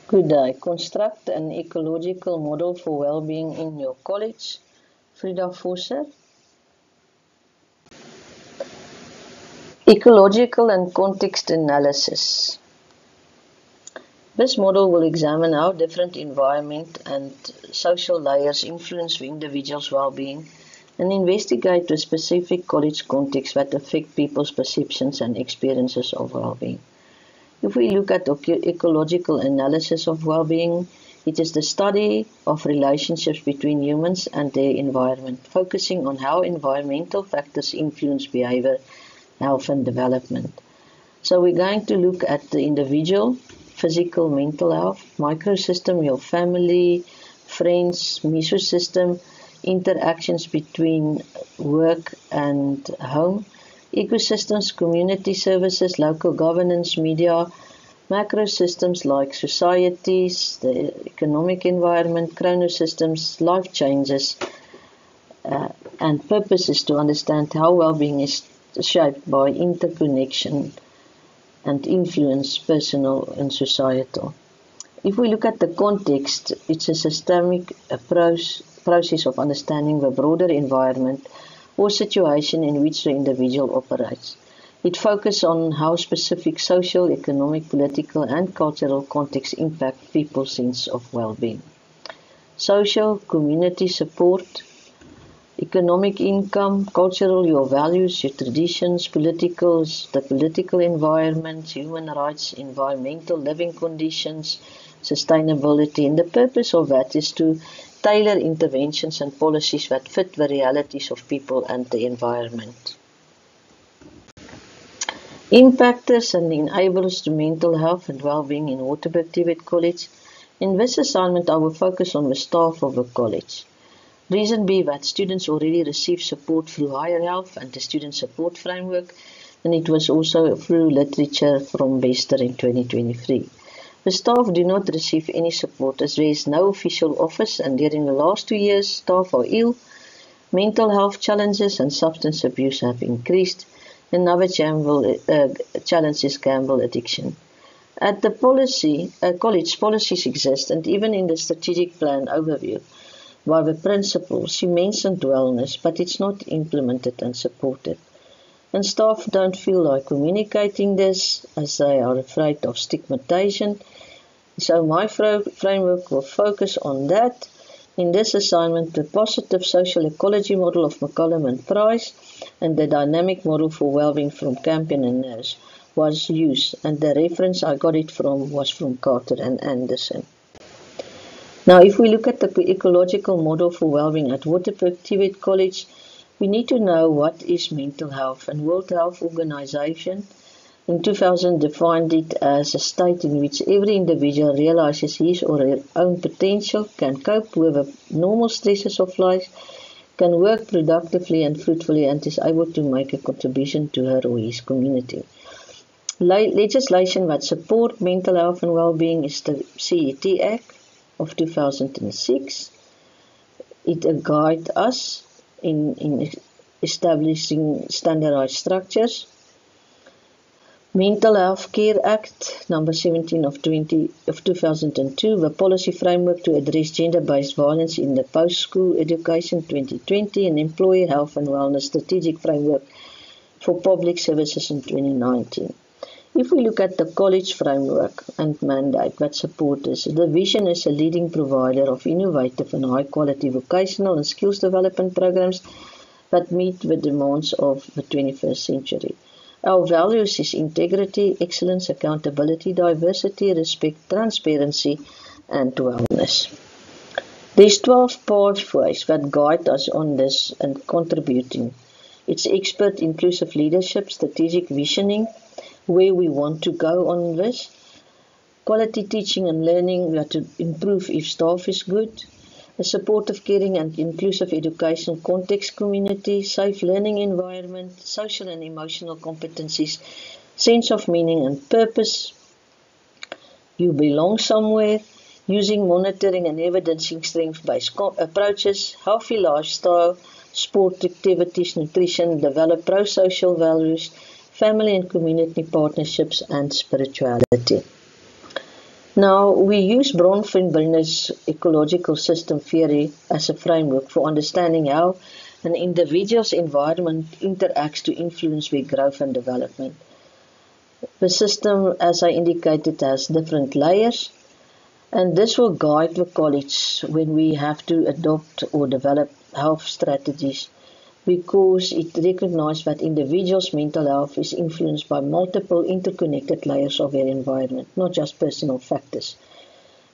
Good day. Construct an ecological model for well-being in your college. Frida Fosser. Ecological and context analysis. This model will examine how different environment and social layers influence the individual's well-being and investigate the specific college context that affect people's perceptions and experiences of well-being. If we look at ecological analysis of well-being, it is the study of relationships between humans and their environment, focusing on how environmental factors influence behavior, health and development. So we're going to look at the individual, physical, mental health, microsystem, your family, friends, mesosystem, interactions between work and home, ecosystems, community services, local governance, media, macrosystems like societies, the economic environment, chronosystems, life changes, and purpose is to understand how well-being is shaped by interconnection and influence personal and societal. If we look at the context, it's a systemic process of understanding the broader environment or situation in which the individual operates. It focuses on how specific social, economic, political and cultural contexts impact people's sense of well-being. Social, community support, economic income, cultural, your values, your traditions, politicals, the political environment, human rights, environmental living conditions, sustainability. And the purpose of that is to tailor interventions and policies that fit the realities of people and the environment. Impactors and enablers to mental health and well-being in Waterberg TVET College. In this assignment, I will focus on the staff of the college. Reason be that students already receive support through Higher Health and the Student Support Framework, and it was also through literature from Bester in 2023. The staff do not receive any support as there is no official office, and during the last 2 years, staff are ill, mental health challenges and substance abuse have increased. Another challenge is gamble addiction. At the college, policies exist, and even in the strategic plan overview, by the principal, she mentioned wellness, but it's not implemented and supported. And staff don't feel like communicating this as they are afraid of stigmatization. So my framework will focus on that. In this assignment, the positive social ecology model of McCollum and Price and the dynamic model for well-being from Campion and Nurse was used, and the reference I got it from was from Carter and Anderson. Now, if we look at the ecological model for well-being at Waterberg TVET College, we need to know what is mental health, and World Health Organization in 2000 defined it as a state in which every individual realizes his or her own potential, can cope with the normal stresses of life, can work productively and fruitfully, and is able to make a contribution to her or his community. Legislation that support mental health and well-being is the CET Act of 2006. It guides us in establishing standardized structures. Mental Health Care Act number 17 of 2002, the policy framework to address gender-based violence in the post-school education 2020, and Employer Health and Wellness Strategic Framework for Public Services in 2019. If we look at the college framework and mandate that support this, the vision is a leading provider of innovative and high-quality vocational and skills development programs that meet the demands of the 21st century. Our values is integrity, excellence, accountability, diversity, respect, transparency, and wellness. There's 12 pathways that guide us on this and contributing. It's expert inclusive leadership, strategic visioning, where we want to go on this, quality teaching and learning that to improve if staff is good, a supportive, caring and inclusive education context community, safe learning environment, social and emotional competencies, sense of meaning and purpose, you belong somewhere, using monitoring and evidencing strength-based approaches, healthy lifestyle, sport activities, nutrition, develop pro-social values, family and community partnerships, and spirituality. Now, we use Bronfenbrenner's ecological system theory as a framework for understanding how an individual's environment interacts to influence their growth and development. The system, as I indicated, has different layers, and this will guide the college when we have to adopt or develop health strategies, because it recognizes that individuals' mental health is influenced by multiple interconnected layers of their environment, not just personal factors.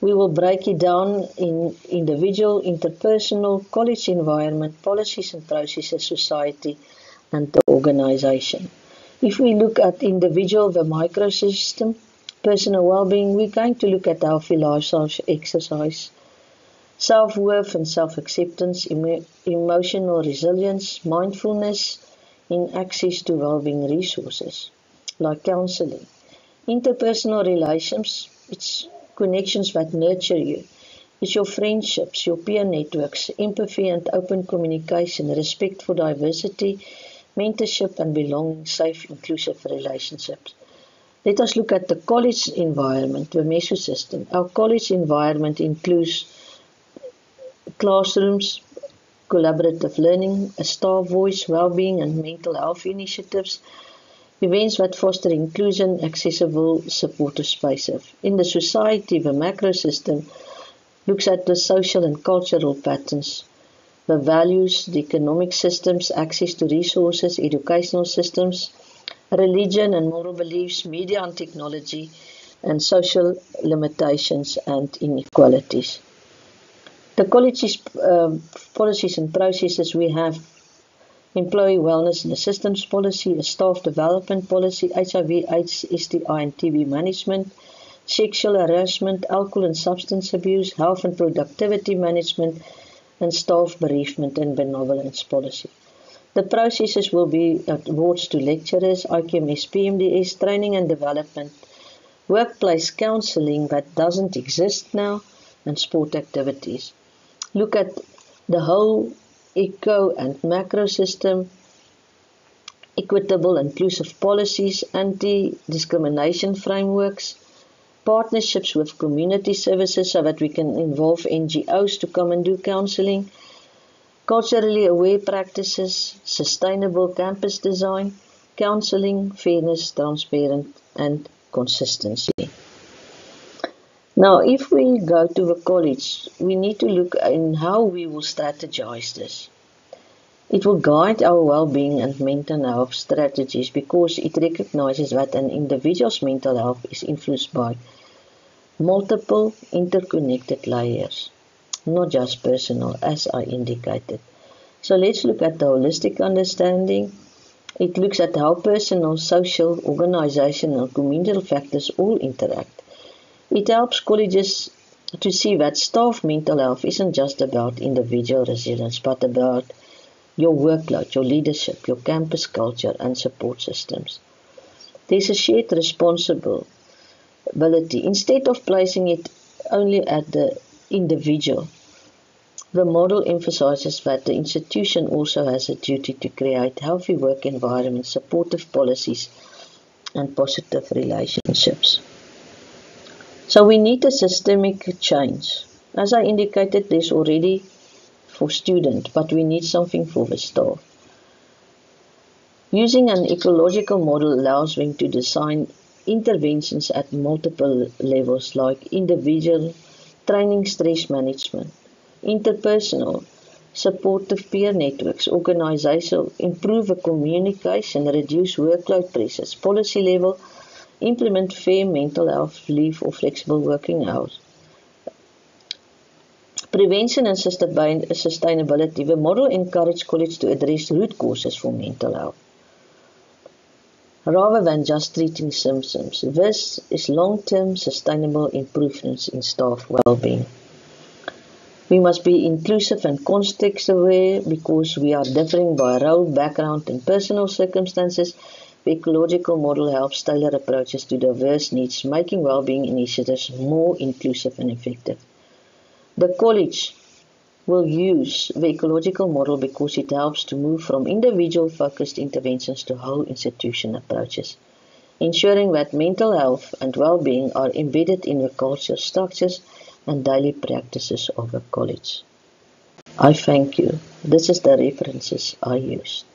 We will break it down in individual, interpersonal, college environment, policies and processes, society, and the organization. If we look at individual, the microsystem, personal well-being, we're going to look at healthy lifestyles, exercise, self-worth and self-acceptance, emotional resilience, mindfulness in access to well-being resources, like counseling. Interpersonal relations, it's connections that nurture you. It's your friendships, your peer networks, empathy and open communication, respect for diversity, mentorship and belonging, safe, inclusive relationships. Let us look at the college environment, the mesosystem. Our college environment includes classrooms, collaborative learning, a staff voice, well-being and mental health initiatives, events that foster inclusion, accessible, supportive spaces. In the society, the macro system looks at the social and cultural patterns, the values, the economic systems, access to resources, educational systems, religion and moral beliefs, media and technology, and social limitations and inequalities. The college's policies and processes, we have employee wellness and assistance policy, a staff development policy, HIV/AIDS, STI and TB management, sexual harassment, alcohol and substance abuse, health and productivity management, and staff bereavement and benevolence policy. The processes will be awards to lecturers, IQMS, PMDS, training and development, workplace counseling that doesn't exist now, and sport activities. Look at the whole eco and macro system, equitable inclusive policies, anti-discrimination frameworks, partnerships with community services so that we can involve NGOs to come and do counseling, culturally aware practices, sustainable campus design, counseling, fairness, transparent and consistency. Now, if we go to the college, we need to look in how we will strategize this. It will guide our well-being and mental health strategies because it recognizes that an individual's mental health is influenced by multiple interconnected layers, not just personal, as I indicated. So let's look at the holistic understanding. It looks at how personal, social, organizational, and communal factors all interact. It helps colleges to see that staff mental health isn't just about individual resilience, but about your workload, your leadership, your campus culture, and support systems. There's a shared responsibility. Instead of placing it only at the individual, the model emphasizes that the institution also has a duty to create healthy work environments, supportive policies, and positive relationships. So we need a systemic change. As I indicated, there's already for students, but we need something for the staff. Using an ecological model allows them to design interventions at multiple levels like individual, training stress management, interpersonal, supportive peer networks, organizational, improve the communication, reduce workload pressures, policy level, implement fair mental health leave or flexible working hours. Prevention and sustainability. The model encourages colleges to address root causes for mental health rather than just treating symptoms. This is long-term sustainable improvements in staff well-being. We must be inclusive and context-aware because we are differing by role, background, and personal circumstances. The ecological model helps tailor approaches to diverse needs, making well-being initiatives more inclusive and effective. The college will use the ecological model because it helps to move from individual-focused interventions to whole institution approaches. ensuring that mental health and well-being are embedded in the culture structures and daily practices of a college. I thank you. This is the references I used.